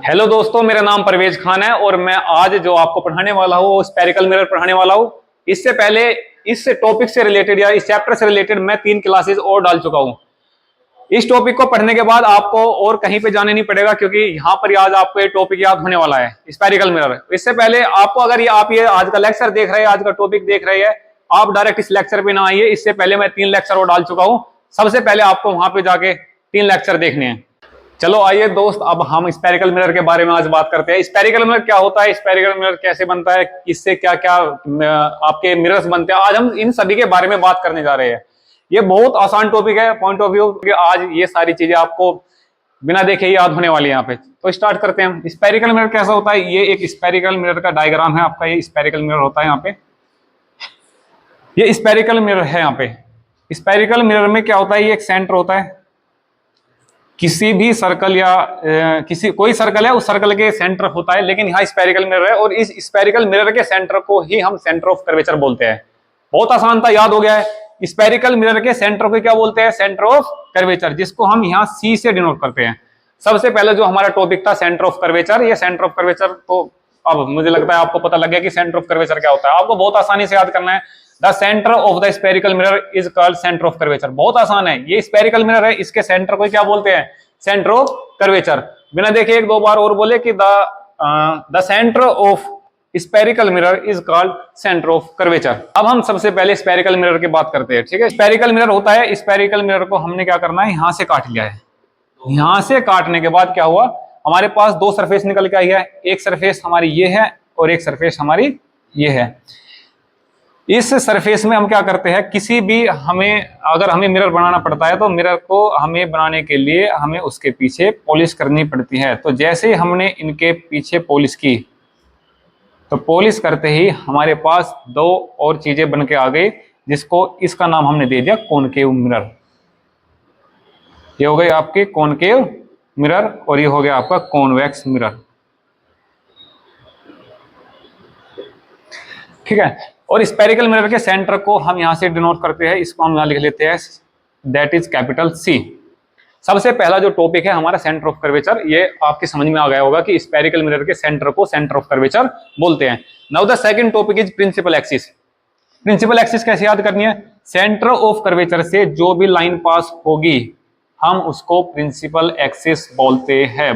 Hello दोस्तों, मेरा नाम परवेज खान है और मैं आज जो आपको पढ़ाने वाला हूँ वो स्फेरिकल मिरर पढ़ाने वाला हूँ। इससे पहले इस टॉपिक से रिलेटेड या इस चैप्टर से रिलेटेड मैं 3 क्लासेस और डाल चुका हूँ। इस टॉपिक को पढ़ने के बाद आपको और कहीं पे जाने नहीं पड़ेगा, क्योंकि यहाँ पर आज आपको ये टॉपिक याद होने वाला है, स्फेरिकल मिरर। इससे पहले आपको अगर ये आज का लेक्चर देख रहे हैं, आज का टॉपिक देख रहे हैं, आप डायरेक्ट इस लेक्चर पे ना आइए। इससे पहले मैं 3 लेक्चर और डाल चुका हूँ। सबसे पहले आपको वहां पे जाके 3 लेक्चर देखने हैं। चलो आइए दोस्त, अब हम स्फेरिकल मिरर के बारे में आज बात करते हैं। स्फेरिकल मिरर क्या होता है, स्फेरिकल मिरर कैसे बनता है, इससे क्या क्या आपके मिरर्स बनते हैं, आज हम इन सभी के बारे में बात करने जा रहे हैं। ये बहुत आसान टॉपिक है पॉइंट ऑफ व्यू, क्योंकि आज ये सारी चीजें आपको बिना देखे ही याद होने वाली है यहाँ पे। तो स्टार्ट करते हैं। स्फेरिकल मिरर कैसा होता है, ये एक स्फेरिकल मिरर का डायग्राम है आपका। ये स्फेरिकल मिरर होता है यहाँ पे, ये स्फेरिकल मिरर है यहाँ पे। स्फेरिकल मिरर में क्या होता है, ये एक सेंटर होता है। किसी भी सर्कल या कोई सर्कल है, उस सर्कल के सेंटर होता है, लेकिन यहाँ स्फेरिकल मिरर है और इस स्फेरिकल मिरर के सेंटर को ही हम सेंटर ऑफ कर्वेचर बोलते हैं। बहुत आसान था, याद हो गया है। स्फेरिकल मिरर के सेंटर को क्या बोलते हैं, सेंटर ऑफ कर्वेचर, जिसको हम यहाँ सी से डिनोट करते हैं। सबसे पहले जो हमारा टॉपिक था सेंटर ऑफ कर्वेचर, ये सेंटर ऑफ कर्वेचर, तो अब मुझे लगता है आपको पता लग गया कि सेंटर ऑफ कर्वेचर क्या होता है। आपको बहुत आसानी से याद करना है। The centre of the spherical mirror is called centre of curvature. बहुत आसान है। ये स्फेरिकल मिरर है, इसके सेंटर को क्या बोलते हैं, सेंटर ऑफ कर्वेचर। बिना देखे 1-2 बार और बोले कि the centre of spherical mirror is called centre of curvature. अब हम सबसे पहले स्फेरिकल मिरर की बात करते हैं, ठीक है। स्फेरिकल मिरर होता है, स्फेरिकल मिरर को हमने क्या करना है, यहां से काट लिया है। यहां से काटने के बाद क्या हुआ, हमारे पास 2 सरफेस निकल के आई है। एक सरफेस हमारी ये है और एक सरफेस हमारी ये है। इस सरफेस में हम क्या करते हैं, किसी भी अगर हमें मिरर बनाना पड़ता है तो मिरर को हमें बनाने के लिए हमें उसके पीछे पॉलिश करनी पड़ती है। तो जैसे ही हमने इनके पीछे पॉलिश की, तो पॉलिश करते ही हमारे पास 2 और चीजें बन के आ गई, जिसको इसका नाम हमने दे दिया कॉनकेव मिरर। ये हो गए आपके कॉनकेव मिरर और ये हो गया आपका कॉन्वेक्स मिरर, ठीक है। और स्फेरिकल मिरर के सेंटर को हम यहां से डिनोट करते हैं, इसको हम यहां लिख लेते हैं, दैट इज कैपिटल सी। सबसे पहला जो टॉपिक है हमारा सेंटर ऑफ कर्वेचर, ये आपके समझ में आ गया होगा कि स्फेरिकल मिरर के सेंटर को सेंटर ऑफ कर्वेचर बोलते हैं। Now the second topic is principal axis. Principal axis कैसे याद करनी है, सेंटर ऑफ कर्वेचर से जो भी लाइन पास होगी हम उसको प्रिंसिपल एक्सिस बोलते हैं।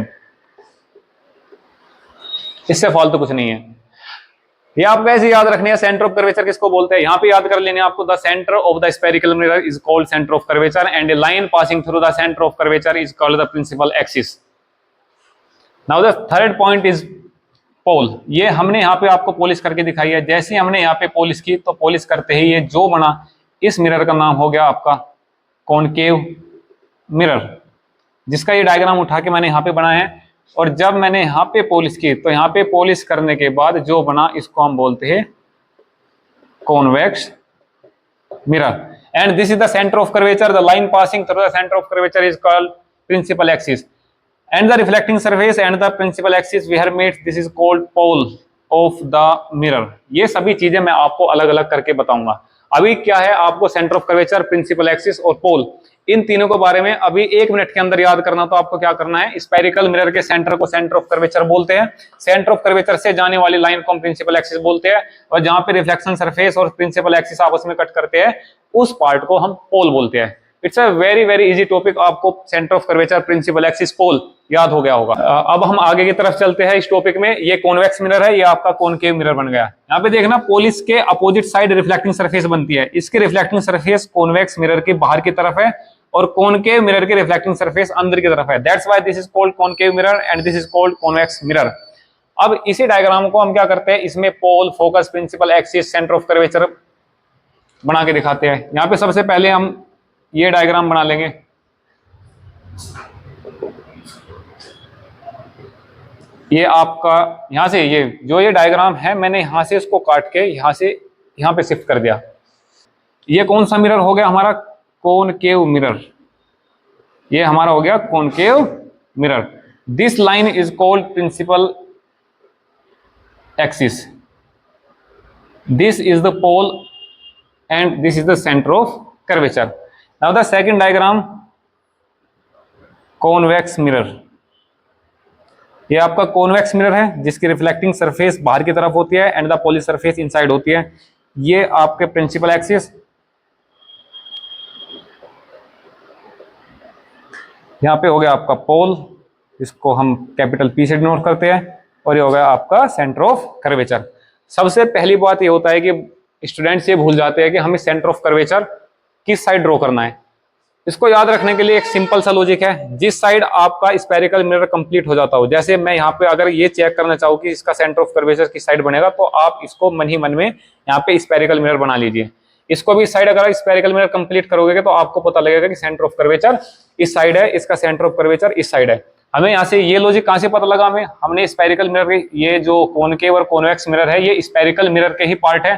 इससे फालतू कुछ नहीं है, ये आपको ऐसे याद रखनी है। सेंटर ऑफ कर्वेचर किसको बोलते हैं, यहां पे याद कर लेने आपको, the centre of the spherical mirror is called centre of curvature and a line passing through the centre of curvature is called the principal axis. Now the third point is pole. ये हमने यहाँ पे आपको polish करके दिखाई है। जैसे ही हमने यहाँ पे पॉलिश की, तो पॉलिश करते ही ये जो बना, इस मिरर का नाम हो गया आपका कॉनकेव मिरर, जिसका ये डायग्राम उठा के मैंने यहाँ पे बनाया है। और जब मैंने यहाँ पे पॉलिश की, तो यहाँ पे पॉलिश करने के बाद जो बना, इसको हम बोलते हैं convex mirror. And this is the centre of curvature, the line passing through the centre of curvature is called principal axis and the reflecting surface and the principal axis we have made, this is called pole of the mirror. ये सभी चीजें मैं आपको अलग अलग करके बताऊंगा। अभी क्या है, आपको centre of curvature, principal axis और पोल, इन तीनों के बारे में अभी 1 मिनट के अंदर याद करना। तो आपको क्या करना है, स्फेरिकल मिरर के सेंटर को सेंटर ऑफ कर्वेचर बोलते हैं, सेंटर ऑफ कर्वेचर से जाने वाली लाइन को हम प्रिंसिपल एक्सिस बोलते हैं, और जहां पे रिफ्लेक्शन सरफेस और प्रिंसिपल एक्सिस आपस में कट करते हैं, उस पार्ट को हम पोल बोलते हैं। It's a very very easy topic. आपको centre of curvature, principal axis, pole याद हो गया होगा। अब हम आगे की तरफ चलते हैं इस टॉपिक में। ये कॉन्वेक्स मिरर है, ये आपका कॉनकेव मिरर बन गया। यहाँ पे देखना, पॉलिश के अपोजिट साइड रिफ्लेक्टिंग सरफेस बनती है। इसकी रिफ्लेक्टिंग सरफेस कॉन्वेक्स मिरर के बाहर की तरफ है और कॉनकेव मिरर की रिफ्लेक्टिंग सरफेस अंदर की तरफ है। That's why this is called concave mirror and this is called convex mirror. अब इसी डायग्राम को हम क्या करते हैं, इसमें pole, focus, principal axis, centre of curvature बना के दिखाते हैं। यहाँ पे सबसे पहले हम ये डायग्राम बना लेंगे। ये आपका यहां से, ये डायग्राम है, मैंने यहां से इसको काट के यहां से यहां पे शिफ्ट कर दिया। ये कौन सा मिरर हो गया हमारा, कॉनकेव मिरर। ये हमारा हो गया concave mirror. This line is called principal axis, this is the pole and this is the centre of curvature. Now the second diagram, convex mirror. ये आपका कॉन्वेक्स मिरर है जिसकी रिफ्लेक्टिंग सरफेस बाहर की तरफ होती है and the poly surface inside होती है। ये आपके प्रिंसिपल एक्सिस, यहाँ पे हो गया आपका पोल, इसको हम कैपिटल पी से डिनोट करते हैं, और ये हो गया आपका सेंटर ऑफ कर्वेचर। सबसे पहली बात ये होता है कि स्टूडेंट्स ये भूल जाते हैं कि हमें सेंटर ऑफ कर्वेचर किस साइड ड्रॉ करना है। इसको याद रखने के लिए एक सिंपल सा लॉजिक है, जिस साइड आपका स्फेरिकल मिरर कंप्लीट हो जाता हो, जैसे मैं यहाँ पे अगर ये चेक करना चाहूँ कि इसका सेंटर ऑफ कर्वेचर किस साइड बनेगा, तो आप इसको मन ही मन में यहाँ पे स्फेरिकल मिरर बना लीजिए। इसको भी इस साइड अगर स्फेरिकल मिरर कंप्लीट करोगे तो आपको पता लगेगा कि सेंटर ऑफ कर्वेचर इस साइड है, इसका सेंटर ऑफ कर्वेचर इस साइड है। हमें यहाँ से ये लॉजिक कहाँ से पता लगा, हमें हमने स्फेरिकल मिरर के, ये जो कॉनकेव और कॉन्वेक्स मिरर है ये स्फेरिकल मिरर के ही पार्ट है।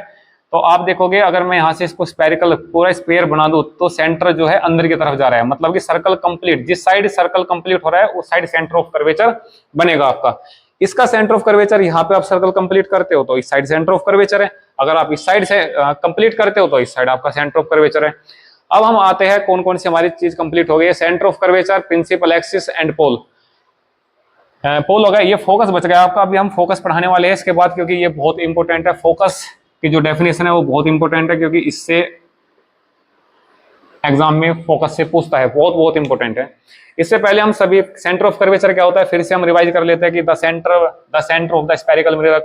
तो आप देखोगे अगर मैं यहाँ से इसको स्फेरिकल पूरा स्क्वायर बना दूं तो सेंटर जो है अंदर की तरफ जा रहा है, मतलब कि सर्कल कंप्लीट, जिस साइड सर्कल कंप्लीट हो रहा है उस साइड सेंटर ऑफ कर्वेचर बनेगा आपका। इसका सेंटर ऑफ कर्वेचर, यहाँ पे आप सर्कल कंप्लीट करते हो तो इस साइड सेंटर ऑफ कर्वेचर है, अगर आप इस साइड से कंप्लीट करते हो तो इस साइड आपका सेंटर ऑफ कर्वेचर है। अब हम आते हैं कौन कौन सी हमारी चीज कंप्लीट हो गई है, centre of curvature, principal axis and pole. Pole हो गया, ये फोकस बच गया आपका। अभी हम फोकस पढ़ाने वाले हैं इसके बाद, क्योंकि ये बहुत इंपॉर्टेंट है। फोकस की जो डेफिनेशन है वो बहुत इंपॉर्टेंट है, क्योंकि इससे एग्जाम में फोकस से पूछता है, बहुत बहुत इंपॉर्टेंट है। इससे पहले हम सभी सेंटर ऑफ कर्वेचर क्या होता है फिर से हम रिवाइज कर लेते हैं कि the centre of the spherical mirror,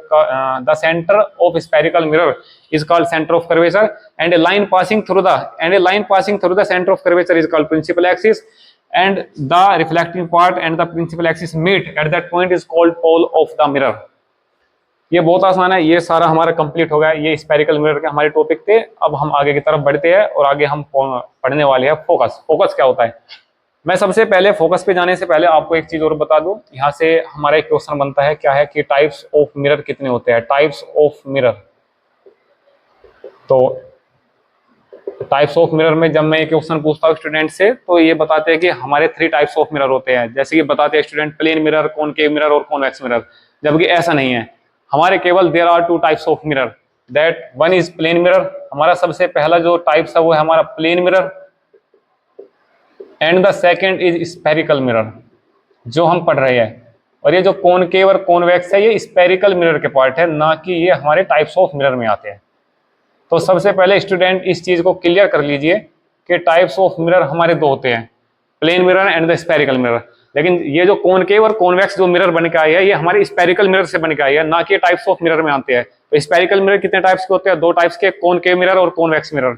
the centre of spherical mirror is called centre of curvature and a line passing through the centre of curvature is called principal axis and the reflecting part and the principal axis meet at that point is called pole of the mirror। ये बहुत आसान है, ये सारा हमारा complete हो गया। ये स्फेरिकल मिरर के हमारे टॉपिक थे। अब हम आगे की तरफ बढ़ते हैं और आगे हम पढ़ने वाले हैं फोकस। फोकस क्या होता है, मैं सबसे पहले फोकस पे जाने से पहले आपको एक चीज और बता दूं। यहाँ से हमारा एक क्वेश्चन बनता है, क्या है कि टाइप्स ऑफ मिरर कितने होते हैं, टाइप्स ऑफ मिरर। तो टाइप्स ऑफ मिरर में जब मैं एक क्वेश्चन पूछता हूँ स्टूडेंट से तो ये बताते हैं कि हमारे 3 टाइप्स ऑफ मिरर होते हैं। जैसे कि बताते हैं student plane mirror, concave mirror और कॉन्वेक्स मिरर, जबकि ऐसा नहीं है। हमारे केवल there are 2 types of mirror, that one is plane mirror. हमारा सबसे पहला जो टाइप्स है वो है हमारा plane mirror, and the second is spherical mirror जो हम पढ़ रहे हैं। और ये जो कॉनकेव और कॉन्वेक्स है ये स्फेरिकल मिरर के पार्ट है, ना कि ये हमारे टाइप्स ऑफ मिरर में आते हैं। तो सबसे पहले स्टूडेंट इस चीज को क्लियर कर लीजिए कि टाइप्स ऑफ मिरर हमारे 2 होते हैं, plane mirror and the spherical mirror. लेकिन ये जो कॉनकेव और कॉन्वेक्स जो मिरर बन के आई है ये हमारे स्फेरिकल मिरर से बन के आई है, ना कि टाइप्स ऑफ मिरर में आते हैं। तो स्फेरिकल मिरर कितने टाइप्स के होते हैं, 2 टाइप्स के, कॉनकेव मिरर और कॉन्वेक्स मिरर।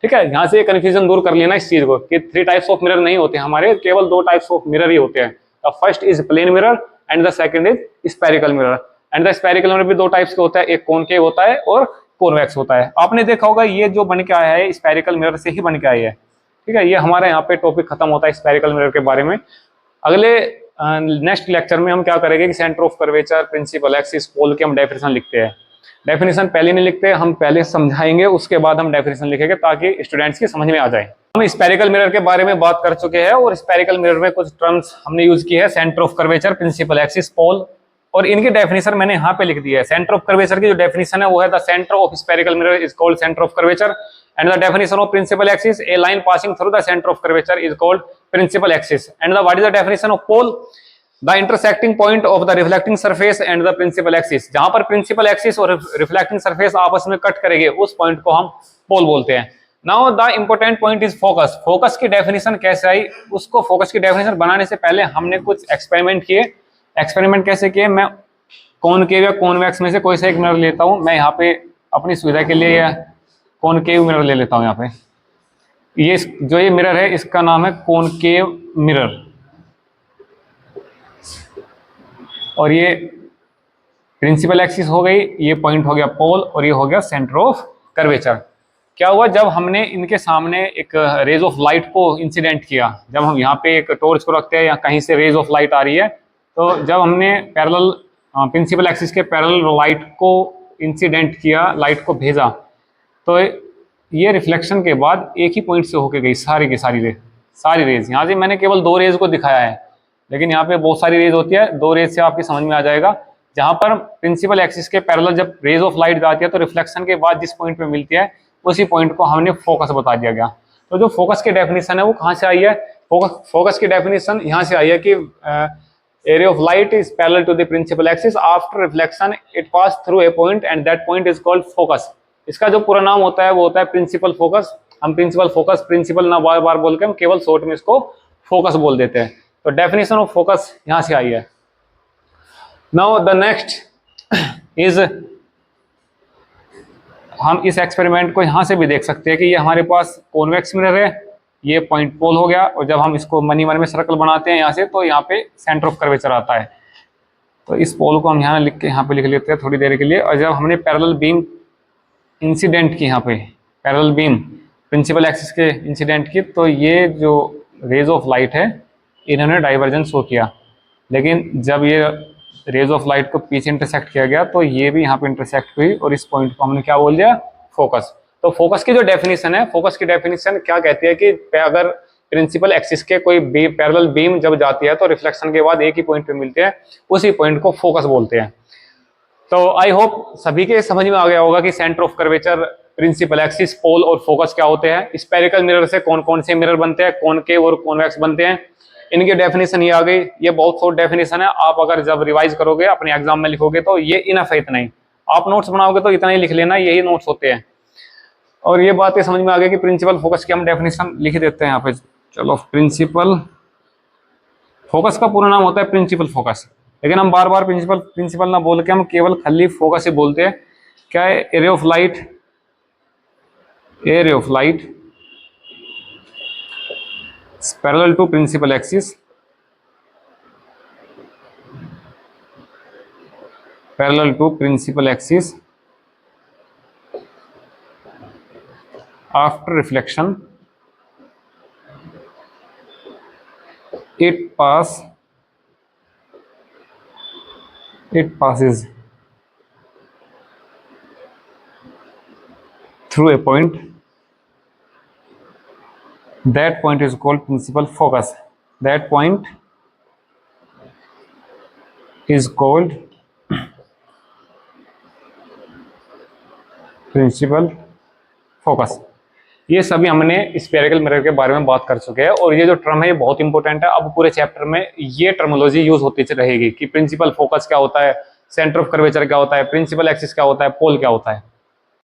ठीक है, यहाँ से कंफ्यूजन दूर कर लेना इस चीज को कि 3 टाइप्स ऑफ मिरर नहीं होते हमारे, केवल 2 टाइप्स ऑफ मिरर ही होते हैं। The first is plane mirror and the second is spherical mirror. And the spherical mirror भी 2 टाइप्स के होता है, एक कॉनकेव होता है और कॉन्वेक्स होता है। आपने देखा होगा ये जो बन के आया है स्फेरिकल मिरर से ही बन के आया है। ठीक है, ये हमारे यहाँ पे टॉपिक खत्म होता है स्फेरिकल मिरर के बारे में। अगले नेक्स्ट लेक्चर में हम क्या करेंगे कि centre of curvature, principal axis, pole के हम डेफिनेशन लिखते हैं। डेफिनेशन पहले नहीं लिखते, हम पहले समझाएंगे उसके बाद हम डेफिनेशन लिखेंगे ताकि स्टूडेंट्स की समझ में आ जाए। हम स्फेरिकल मिरर के बारे में बात कर चुके हैं और स्फेरिकल मिरर में कुछ टर्म्स हमने यूज की है, centre of curvature, principal axis, pole, और इनकी डेफिनेशन मैंने यहाँ पे लिख दी है। सेंटर ऑफ कर्वेचर की जो डेफिनेशन है वो है the centre of spherical mirror is called centre of curvature and the definition of principal axis, a line passing through the centre of curvature is called principal axis. And the what is the definition of pole, the intersecting point of the reflecting surface and the principal axis. जहां पर principal axis और reflecting surface आपस में cut करेंगे उस point को हम pole बोलते हैं। Now the important point is focus. Focus की डेफिनेशन कैसे आई, उसको फोकस की डेफिनेशन बनाने से पहले हमने कुछ एक्सपेरिमेंट किए। एक्सपेरिमेंट कैसे किए, मैं कॉनकेव या कॉन्वेक्स में से कोई सा एक मिरर लेता हूं। मैं यहाँ पे अपनी सुविधा के लिए कॉनकेव मिरर ले लेता हूं। यहाँ पे ये जो ये मिरर है इसका नाम है कॉनकेव मिरर, और ये प्रिंसिपल एक्सिस हो गई, ये पॉइंट हो गया पोल, और ये हो गया सेंटर ऑफ कर्वेचर। क्या हुआ जब हमने इनके सामने एक रेज ऑफ लाइट को इंसिडेंट किया, जब हम यहाँ पे एक टॉर्च को रखते हैं या कहीं से रेज ऑफ लाइट आ रही है, तो जब हमने पैरेलल प्रिंसिपल एक्सिस के पैरेलल लाइट को इंसिडेंट किया, लाइट को भेजा, तो ये रिफ्लेक्शन के बाद एक ही पॉइंट से होके गई सारी की सारी रेज। यहाँ से मैंने केवल 2 रेज को दिखाया है, लेकिन यहाँ पे बहुत सारी रेज होती है। 2 रेज से आपकी समझ में आ जाएगा। जहाँ पर प्रिंसिपल एक्सिस के पैरेलल जब रेज ऑफ लाइट जाती है तो रिफ्लेक्शन के बाद जिस पॉइंट पे मिलती है उसी पॉइंट को हमने फोकस बता दिया गया। तो जो फोकस की डेफिनेशन है वो कहाँ से आई है, फोकस की डेफिनेशन यहाँ से आई है कि area of light is parallel to the principal axis. After reflection it pass through a point and that point is called focus. इसका जो पूरा नाम होता है वो होता है प्रिंसिपल फोकस। हम प्रिंसिपल फोकस, प्रिंसिपल ना बार बार बोल के हम केवल शॉर्ट में इसको फोकस बोल देते हैं। तो डेफिनेशन ऑफ फोकस यहां से आई है। नाउ द नेक्स्ट इज, हम इस एक्सपेरिमेंट को यहां से भी देख सकते हैं कि ये हमारे पास कॉन्वेक्स मिरर है, ये पॉइंट पोल हो गया, और जब हम इसको मनी मन में सर्कल बनाते हैं यहाँ से तो यहाँ पे सेंटर ऑफ कर्वेचर आता है। तो इस पोल को हम यहाँ लिख के यहाँ पे लिख लेते हैं थोड़ी देर के लिए। और जब हमने पैरेलल बीम इंसिडेंट की, यहाँ पे पैरेलल बीम प्रिंसिपल एक्सिस के इंसिडेंट की, तो ये जो रेज ऑफ लाइट है इन्होंने डाइवर्जेंस शो किया, लेकिन जब ये रेज ऑफ लाइट को पीछे इंटरसेक्ट किया गया तो ये भी यहाँ पे इंटरसेक्ट हुई और इस पॉइंट को हमने क्या बोल दिया, फोकस। तो फोकस की जो डेफिनेशन है, फोकस की डेफिनेशन क्या कहती है कि अगर प्रिंसिपल एक्सिस के कोई पैरेलल बीम जब जाती है तो रिफ्लेक्शन के बाद एक ही पॉइंट पे मिलते हैं, उसी पॉइंट को फोकस बोलते हैं। तो आई होप सभी के समझ में आ गया होगा कि centre of curvature, principal axis, pole और फोकस क्या होते हैं। स्फेरिकल मिरर से कौन कौन से मिरर बनते हैं, कॉनकेव और कॉन्वेक्स बनते हैं, इनकी डेफिनेशन ये आ गई। ये बहुत शॉर्ट डेफिनेशन है, आप अगर जब रिवाइज करोगे अपने एग्जाम में लिखोगे तो ये इनफ है, इतना ही। आप नोट्स बनाओगे तो इतना ही लिख लेना, यही नोट्स होते हैं। और ये बातें समझ में आ गई कि प्रिंसिपल फोकस की हम डेफिनेशन लिख देते हैं यहाँ पे। चलो, प्रिंसिपल फोकस का पूरा नाम होता है प्रिंसिपल फोकस, लेकिन हम बार बार प्रिंसिपल ना बोल के हम केवल खाली फोकस ही बोलते हैं। क्या है, a ray of light, a ray of light parallel to principal axis, parallel to principal axis after reflection it passes through a point, that point is called principal focus, that point is called principal focus। ये सभी हमने spherical mirror के बारे में बात कर चुके हैं, और ये जो टर्म है ये बहुत इंपॉर्टेंट है। अब पूरे चैप्टर में ये टर्मोलॉजी यूज होती रहेगी कि प्रिंसिपल फोकस क्या होता है, सेंटर ऑफ कर्वेचर क्या होता है, प्रिंसिपल एक्सिस क्या होता है, पोल क्या होता है।